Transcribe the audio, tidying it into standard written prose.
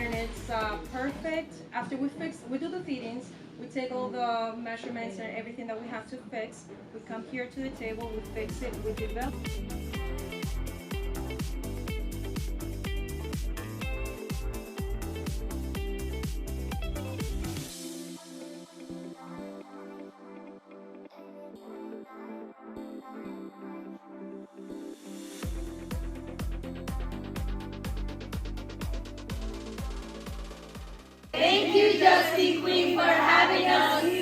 pattern is perfect. After we do the fittings, we take all the measurements and everything that we have to fix. We come here to the table, we fix it, we develop. Thank you, Justin Queen, for having us.